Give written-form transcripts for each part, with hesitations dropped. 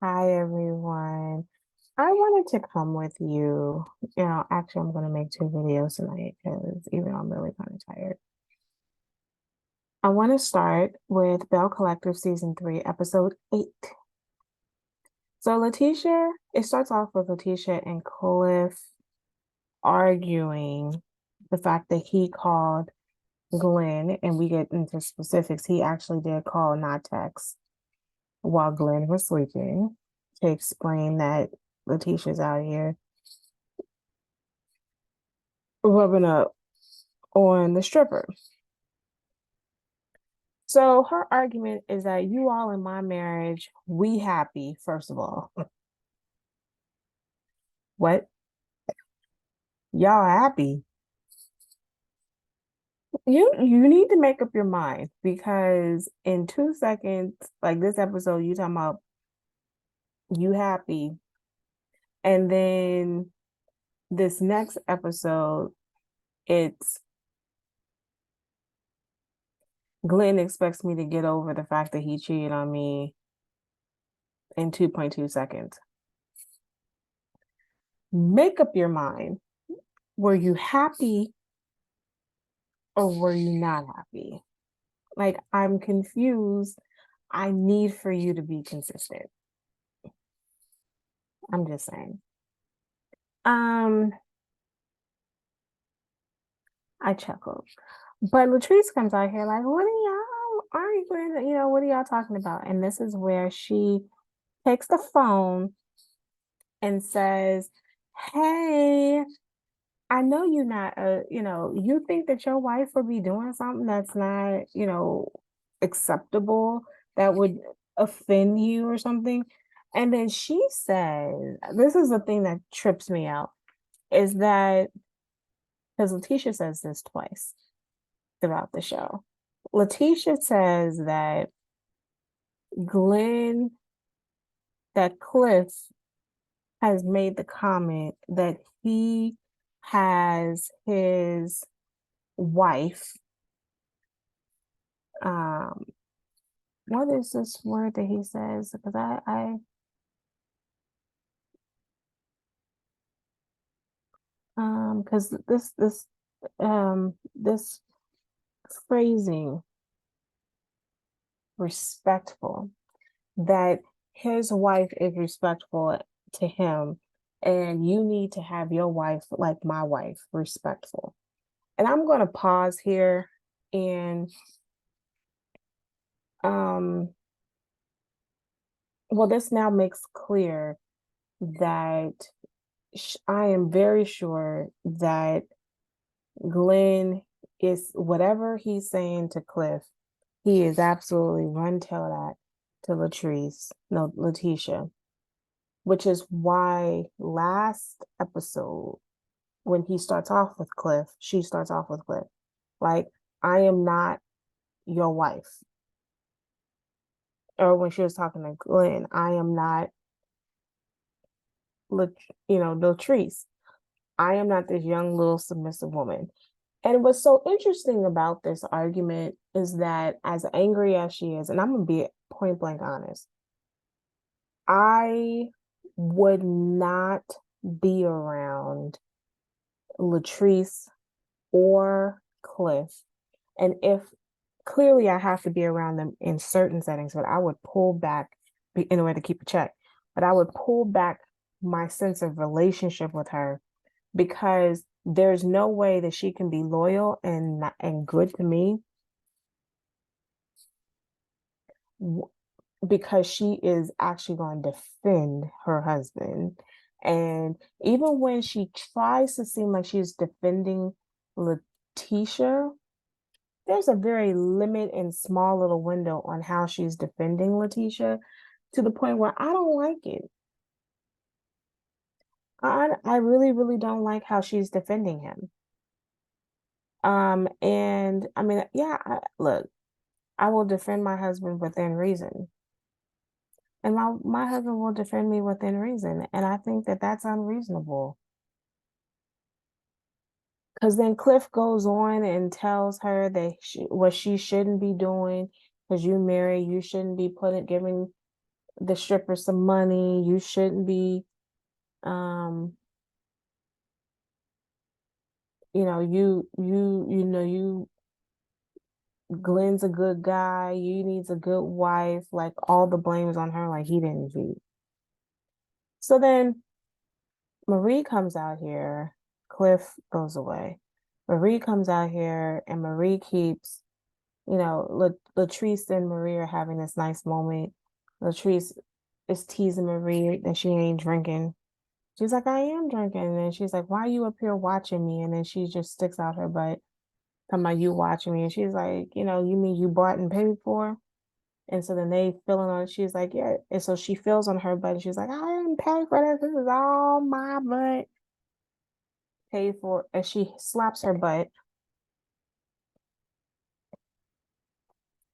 Hi everyone. I wanted to come with you. Actually, I'm going to make two videos tonight because even though I'm really kind of tired. I want to start with Belle Collective Season 3, Episode 8. So it starts off with Letitia and Cliff arguing the fact that he called Glenn, and we get into specifics. He actually did call, not text, while Glenn was sleeping to explain that Letitia's out here rubbing up on the stripper. So her argument is that you all in my marriage, we happy, first of all. What? Y'all happy? You need to make up your mind because in 2 seconds, like this episode, you talking about you happy. And then this next episode, it's Glenn expects me to get over the fact that he cheated on me in 2.2 seconds. Make up your mind. Were you happy or were you not happy? Like, I'm confused. I need for you to be consistent. I'm just saying. Um, I chuckled. But Latrice comes out here like, what are y'all arguing? What are y'all talking about? And this is where she takes the phone and says, hey, I know you're not, you think that your wife would be doing something that's not, acceptable, that would offend you or something. And then she says, this is the thing that trips me out, is that, because Letitia says this twice throughout the show. Letitia says that Glenn, that Cliff has made the comment that he has his wife, um what is this word that he says, because because this phrasing, respectful, that his wife is respectful to him, and you need to have your wife like my wife, respectful. And I'm going to pause here and um well, this now makes clear that I am very sure that Glenn is, whatever he's saying to Cliff, he is absolutely run tell that to Latrice, no, Letitia, which is why last episode, when he starts off with Cliff, she starts off with Cliff, like, I am not your wife. Or when she was talking to Glenn, I am not, Latrice. I am not this young little submissive woman. And what's so interesting about this argument is that, as angry as she is, and I'm going to be point blank honest, I would not be around Latrice or Cliff. And if clearly I have to be around them in certain settings, but I would pull back in order to keep a check. But I would pull back my sense of relationship with her, because there's no way that she can be loyal and good to me, because she is actually going to defend her husband. And even when she tries to seem like she's defending Letitia, there's a very limited and small little window on how she's defending Letitia, to the point where I don't like it. I really, really don't like how she's defending him. And I mean, yeah, look, I will defend my husband within reason. And my husband will defend me within reason. And I think that that's unreasonable. Because then Cliff goes on and tells her that what she shouldn't be doing, because you married, you shouldn't be giving the stripper some money. You shouldn't be, um, you Glenn's a good guy. You needs a good wife. Like all the blame is on her. Like he didn't cheat. So then Marie comes out here. Cliff goes away. Marie comes out here, and Marie keeps, Latrice and Marie are having this nice moment. Latrice is teasing Marie that she ain't drinking. She's like, I am drinking. And then she's like, why are you up here watching me? And then she just sticks out her butt, talking about you watching me. And she's like, you mean you bought and paid for? And so then they feeling on it. She's like, yeah. And so she feels on her butt. And she's like, I didn't pay for this. This is all my butt. Paid for. And she slaps her butt.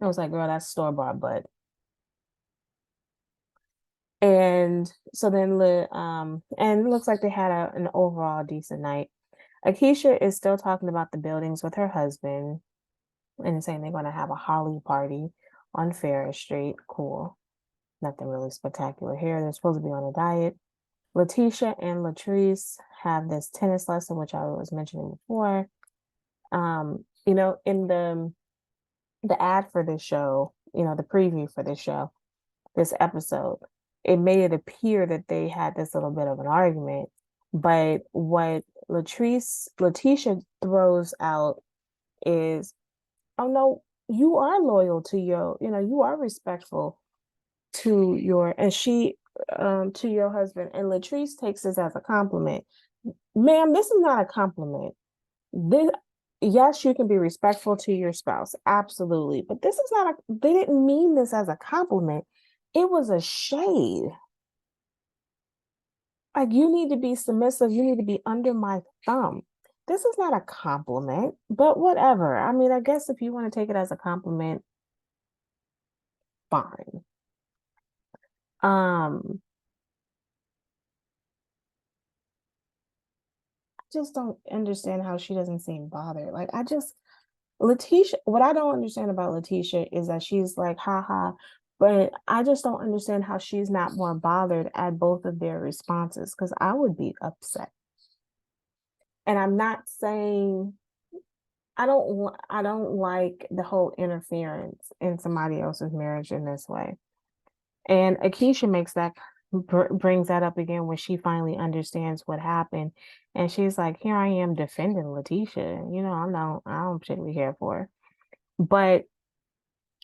I was like, girl, that's store-bought butt. And so then and it looks like they had an overall decent night. Akeisha is still talking about the buildings with her husband and saying they're going to have a Holly party on Ferris Street. Cool. Nothing really spectacular here. They're supposed to be on a diet. Letitia and Latrice have this tennis lesson, which I was mentioning before. In the ad for this show, the preview for this show, this episode, it made it appear that they had this little bit of an argument. But what Letitia throws out is, oh no, you are loyal to you are respectful to to your husband. And Latrice takes this as a compliment. Ma'am, this is not a compliment. This, yes, you can be respectful to your spouse, absolutely. But this is not they didn't mean this as a compliment. It was a shade. Like, you need to be submissive. You need to be under my thumb. This is not a compliment, but whatever. I mean, I guess if you want to take it as a compliment, fine. I just don't understand how she doesn't seem bothered. Letitia, what I don't understand about Letitia is that she's like, haha, but I just don't understand how she's not more bothered at both of their responses, because I would be upset. And I'm not saying I don't like the whole interference in somebody else's marriage in this way. And Akeisha brings that up again when she finally understands what happened. And she's like, here I am defending Letitia. I don't particularly care for her. But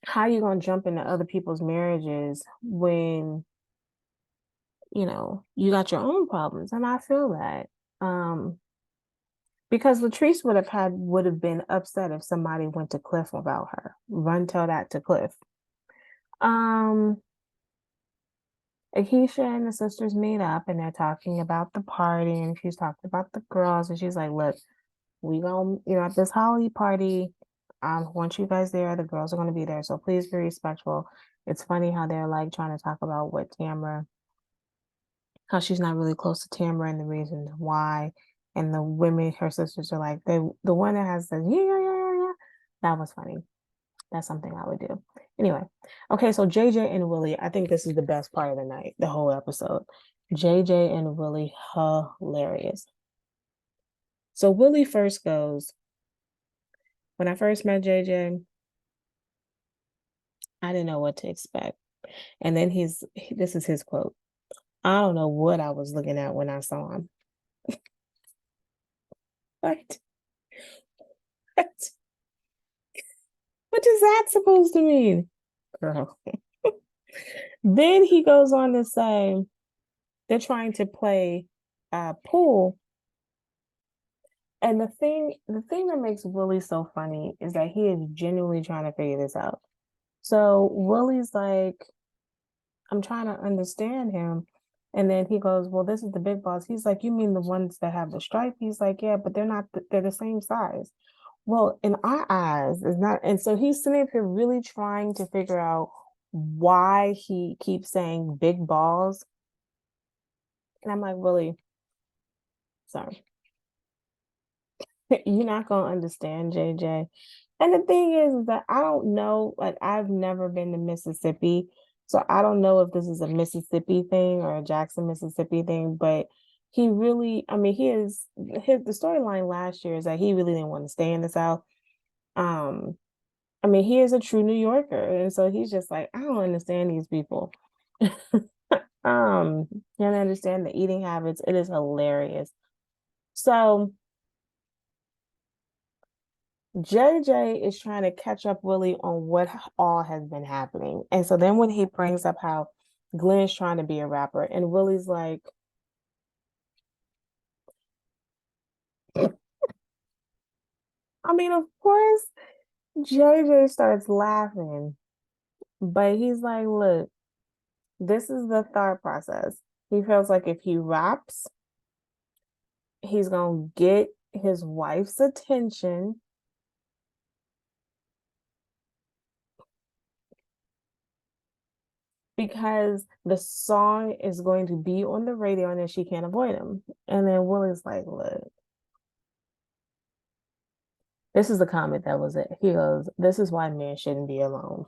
how you gonna jump into other people's marriages when, you got your own problems? And I feel that. Because Latrice would have been upset if somebody went to Cliff about her. Run tell that to Cliff. Akeisha and the sisters meet up and they're talking about the party, and she's talking about the girls, and she's like, look, we gonna, at this Holly party, want you guys there. The girls are gonna be there, so please be respectful. It's funny how they're like trying to talk about how she's not really close to Tamara and the reasons why. And the women, her sisters, are like, the one that has the yeah. That was funny. That's something I would do. Anyway, okay, so JJ and Willie, I think this is the best part of the night, the whole episode. JJ and Willie, hilarious. So Willie first goes, when I first met JJ, I didn't know what to expect. And then this is his quote. I don't know what I was looking at when I saw him. What? What? What is that supposed to mean? Girl. Then he goes on to say they're trying to play pool. And the thing that makes Willie so funny is that he is genuinely trying to figure this out. So Willie's like, I'm trying to understand him. And then he goes, well, this is the big boss. He's like, you mean the ones that have the stripe? He's like, yeah, but they're the same size. Well, in our eyes, it's not. And so he's sitting up here really trying to figure out why he keeps saying big balls. And I'm like, Willie, sorry. You're not gonna understand, JJ. And the thing is that I don't know, like, I've never been to Mississippi, So I don't know if this is a Mississippi thing or a Jackson, Mississippi thing, but he really, I mean, he is the storyline last year is that he really didn't want to stay in the South. Um, I mean, he is a true New Yorker, and so he's just like, I don't understand these people. Can't understand the eating habits. It is hilarious. So JJ is trying to catch up Willie on what all has been happening. And so then when he brings up how Glenn's trying to be a rapper, and Willie's like, I mean, of course, JJ starts laughing, but he's like, look, this is the thought process. He feels like if he raps, he's going to get his wife's attention because the song is going to be on the radio and then she can't avoid him. And then Willie's like, look, this is the comment that was it. He goes, this is why men shouldn't be alone.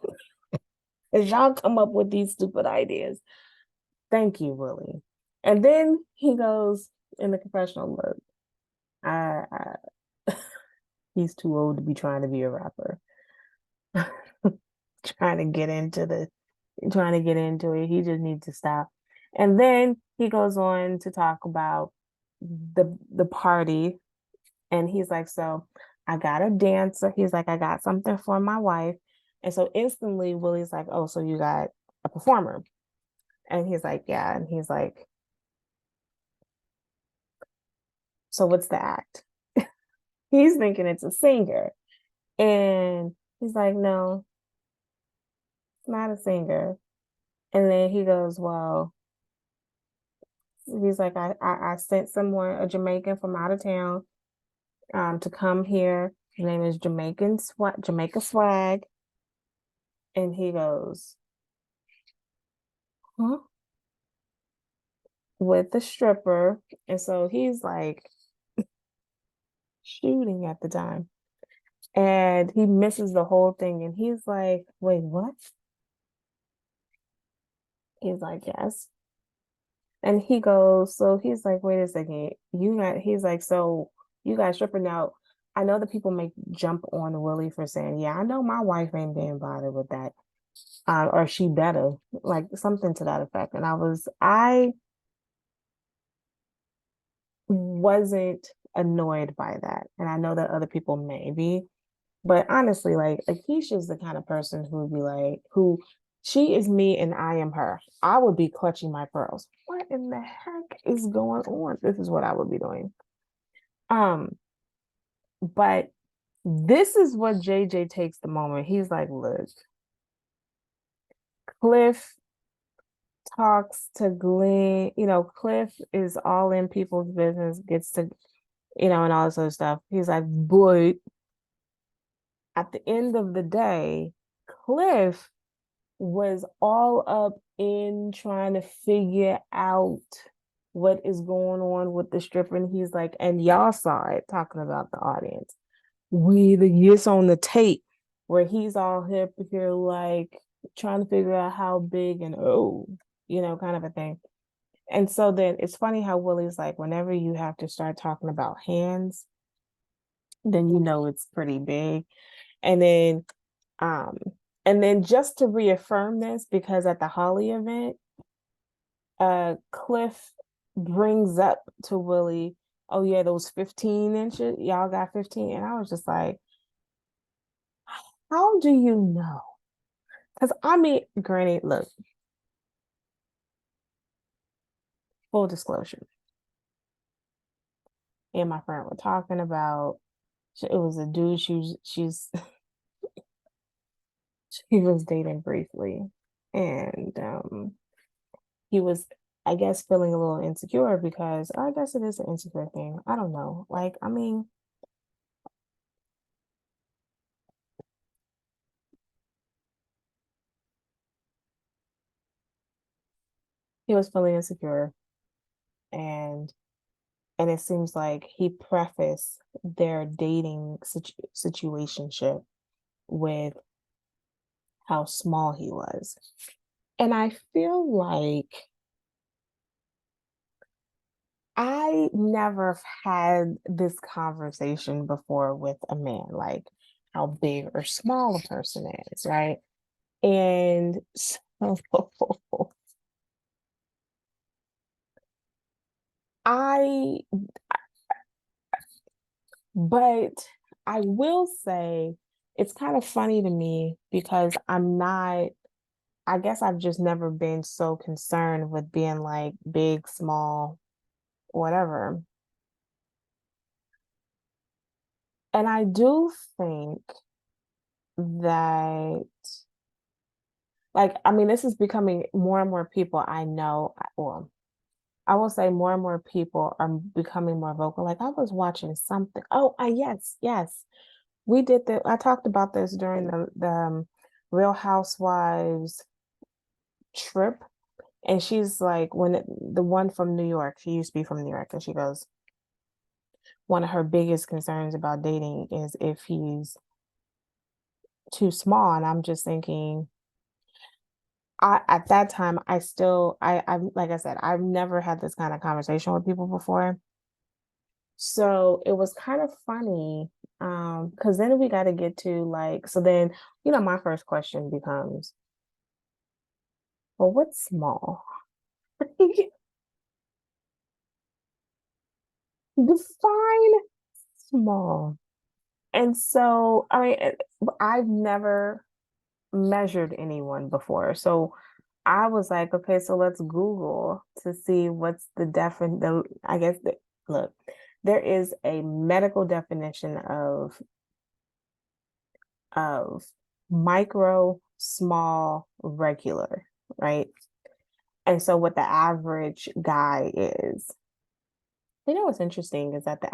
As y'all come up with these stupid ideas. Thank you, Willie. And then he goes in the confessional, look, I he's too old to be trying to be a rapper. Trying to get into it. He just needs to stop. And then he goes on to talk about the party. And he's like, so I got a dancer. He's like, I got something for my wife. And so instantly Willie's like, oh, so you got a performer. And he's like, yeah. And he's like, so what's the act? He's thinking it's a singer. And he's like, no, it's not a singer. And then he goes, well, he's like, I sent someone, a Jamaican from out of town, to come here. His name is Jamaica Swag. And he goes, huh? With the stripper. And so he's like shooting at the time. And he misses the whole thing. And he's like, wait, what? He's like, yes. And he goes, so he's like, wait a second. He's like, so you guys stripping out. I know that people may jump on Willie for saying, yeah, I know my wife ain't being bothered with that. Or she better, like something to that effect. And I wasn't annoyed by that. And I know that other people may be, but honestly, like Akeisha's the kind of person who would be like, who she is me and I am her. I would be clutching my pearls. What in the heck is going on? This is what I would be doing. But this is what JJ takes the moment. He's like, look, Cliff talks to Glenn, Cliff is all in people's business, gets to, and all this other stuff. He's like, but at the end of the day, Cliff was all up in trying to figure out what is going on with the stripper. And he's like, and y'all saw it talking about the audience. It's on the tape where he's all hip here, like trying to figure out how big and kind of a thing. And so then it's funny how Willie's like, whenever you have to start talking about hands, then it's pretty big. And then just to reaffirm this, because at the Holly event, Cliff brings up to Willie, oh yeah, those 15 inches, y'all got 15. And I was just like, how do you know? Because I mean, granted, look, full disclosure. And my friend were talking about, it was a dude she was dating briefly. And he was, I guess, feeling a little insecure because I guess it is an insecure thing. I don't know. Like, I mean, he was feeling insecure, and it seems like he prefaced their dating situationship with how small he was. And I feel like I never had this conversation before with a man, like how big or small a person is, right? And so, I, but I will say it's kind of funny to me because I guess I've just never been so concerned with being like big, small, whatever. And I do think that, like, I mean, this is becoming more and more people I know. Well, I will say more and more people are becoming more vocal. Like, I was watching something. Oh, yes, yes. We did that. I talked about this during the Real Housewives trip. And she's like, the one from New York, she used to be from New York, and she goes, one of her biggest concerns about dating is if he's too small. And I'm just thinking, at that time, I'm like I said, I've never had this kind of conversation with people before. So it was kind of funny, because then we got to get to like, so then, my first question becomes, well, what's small? Define small. And so, I mean, I've never measured anyone before. So I was like, okay, so let's Google to see what's I guess look, there is a medical definition of micro, small, regular, right? And so what the average guy is, what's interesting is that the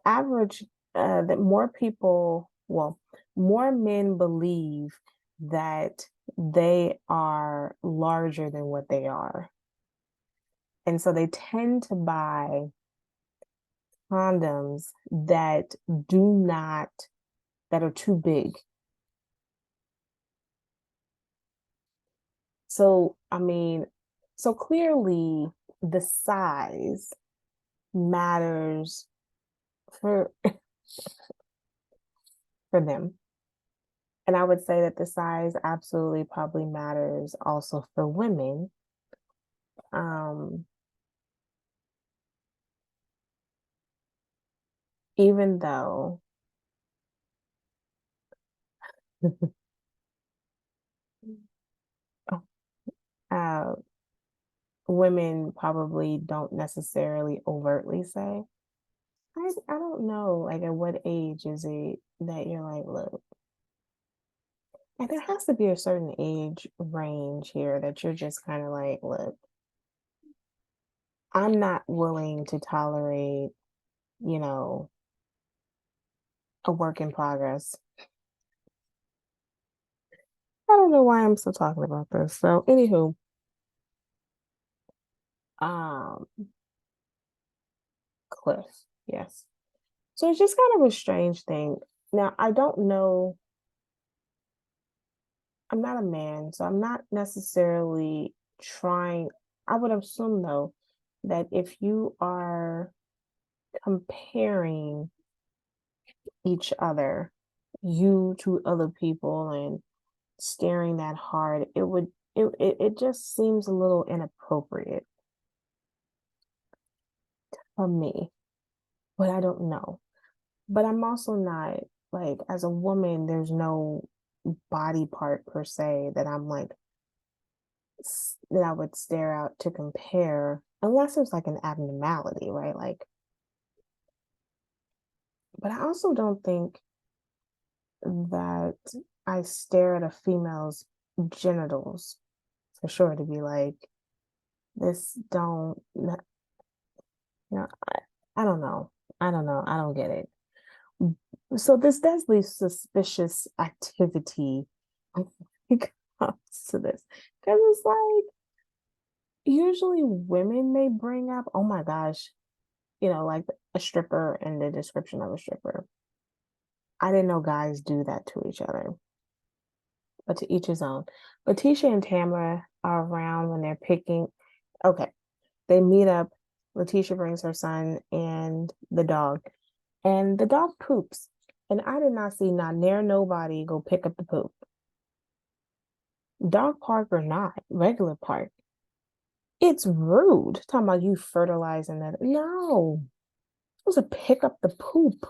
average that more people, well, more men believe that they are larger than what they are. And so they tend to buy condoms do not, that are too big. So, I mean, so clearly the size matters for for them. And I would say that the size absolutely probably matters also for women. Um, even though uh, women probably don't necessarily overtly say. I don't know, like at what age is it that you're like, look, and there has to be a certain age range here that you're just kind of like, look, I'm not willing to tolerate, you know, a work in progress. I don't know why I'm still talking about this. So, anywho, um, Cliff, yes. So it's just kind of a strange thing. Now, I don't know. I'm not a man, so I'm not necessarily trying. I would assume, though, that if you are comparing each other, you to other people, and staring that hard, it just seems a little inappropriate for me, but I don't know. But I'm also not like, as a woman, there's no body part per se that I'm like that I would stare out to compare unless it's like an abnormality, right? Like, but I also don't think that I stare at a female's genitals for sure to be like, this don't, I don't know. I don't know. I don't get it. So this does leave suspicious activity when it comes to this. Because it's like, usually women may bring up, oh my gosh, like a stripper and the description of a stripper. I didn't know guys do that to each other. but to each his own. Letitia and Tamara are around when they're picking. Okay, they meet up. Letitia brings her son and the dog poops. And I did not see not near nobody go pick up the poop. Dog park or not, regular park. It's rude. Talking about you fertilizing that. No, it was a pick up the poop.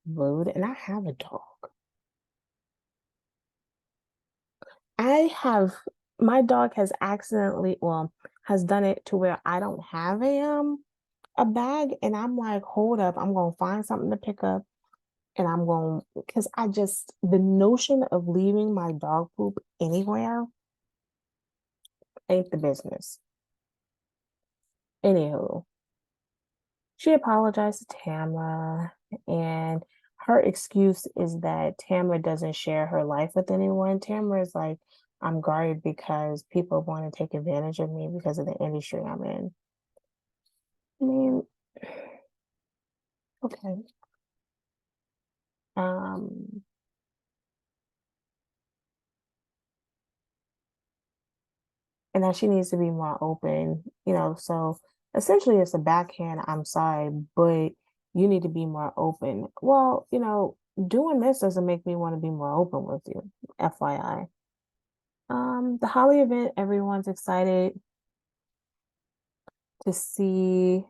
Rude. And I have a dog. I have my dog has has done it to where I don't have a bag and I'm like, hold up, I'm gonna find something to pick up and I'm going because the notion of leaving my dog poop anywhere ain't the business. Anywho, she apologized to Tamara, and her excuse is that Tamara doesn't share her life with anyone. Tamara is like, I'm guarded because people want to take advantage of me because of the industry I'm in. I mean, okay. Um, and that she needs to be more open, so essentially it's a backhand, I'm sorry, but you need to be more open. Well, doing this doesn't make me want to be more open with you, FYI. The Holly event, everyone's excited to see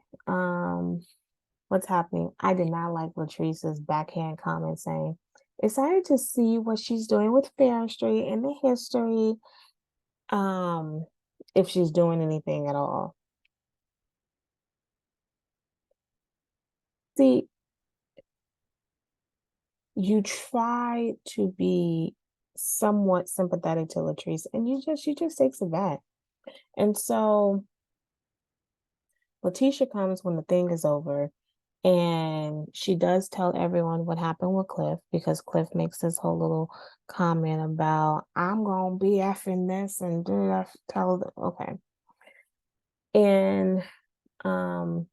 what's happening. I did not like Latrice's backhand comment saying, excited to see what she's doing with Fair Street and the history, um, if she's doing anything at all. See, you try to be somewhat sympathetic to Latrice, and she just takes it back. And so Letitia comes when the thing is over, and she does tell everyone what happened with Cliff because Cliff makes this whole little comment about I'm gonna be effing this and do that. Okay, and um,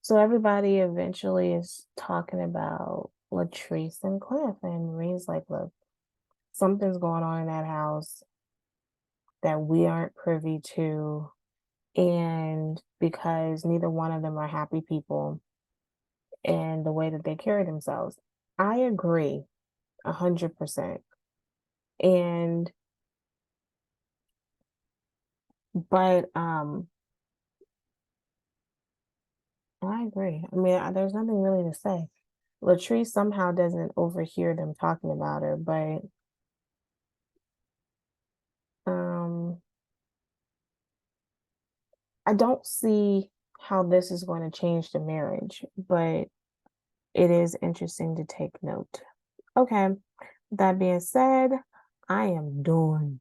so everybody eventually is talking about Latrice and Cliff, and Marie's like, look, something's going on in that house that we aren't privy to. And because neither one of them are happy people in the way that they carry themselves. I agree 100%. And, but, I agree. I mean, there's nothing really to say. Latrice somehow doesn't overhear them talking about her, but, um, I don't see how this is going to change the marriage, but it is interesting to take note. Okay, that being said, I am done.